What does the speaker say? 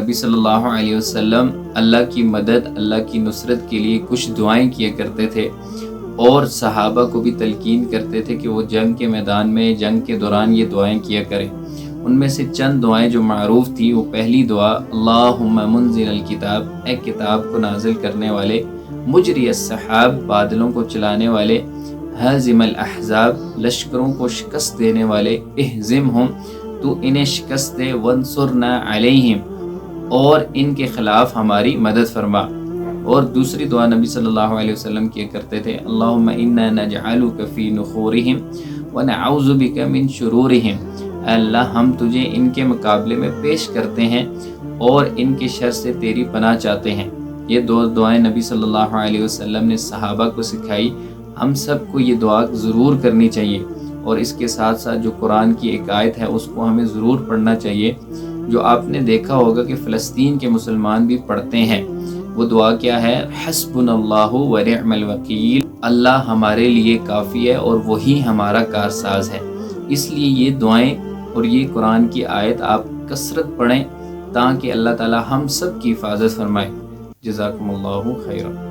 نبی صلی اللہ علیہ وسلم اللہ کی مدد، اللہ کی نصرت کے لیے کچھ دعائیں کیا کرتے تھے، اور صحابہ کو بھی تلقین کرتے تھے کہ وہ جنگ کے میدان میں، جنگ کے دوران یہ دعائیں کیا کریں۔ ان میں سے چند دعائیں جو معروف تھی، وہ پہلی دعا اللہم منزل الکتاب، اے کتاب کو نازل کرنے والے، مجری السحاب، بادلوں کو چلانے والے، ہازم الاحزاب، لشکروں کو شکست دینے والے، اہزمہم، تو انہیں شکست دے، وانصرنا علیہم، اور ان کے خلاف ہماری مدد فرما۔ اور دوسری دعا نبی صلی اللہ علیہ وسلم کیا کرتے تھے، اللہم انا نجعلک فی نخورہم ونعوذ بک من شرورہم، اے اللہ ہم تجھے ان کے مقابلے میں پیش کرتے ہیں اور ان کے شر سے تیری پناہ چاہتے ہیں۔ یہ دو دعائیں نبی صلی اللہ علیہ وسلم نے صحابہ کو سکھائی، ہم سب کو یہ دعا ضرور کرنی چاہیے، اور اس کے ساتھ ساتھ جو قرآن کی ایک آیت ہے اس کو ہمیں ضرور پڑھنا چاہیے، جو آپ نے دیکھا ہوگا کہ فلسطین کے مسلمان بھی پڑھتے ہیں۔ وہ دعا کیا ہے؟ حسبنا اللہ ونعم الوکیل، اللہ ہمارے لیے کافی ہے اور وہی ہمارا کارساز ہے۔ اس لیے یہ دعائیں اور یہ قرآن کی آیت آپ کثرت پڑھیں تاکہ اللہ تعالی ہم سب کی حفاظت فرمائے۔ جزاکم اللہ خیرا۔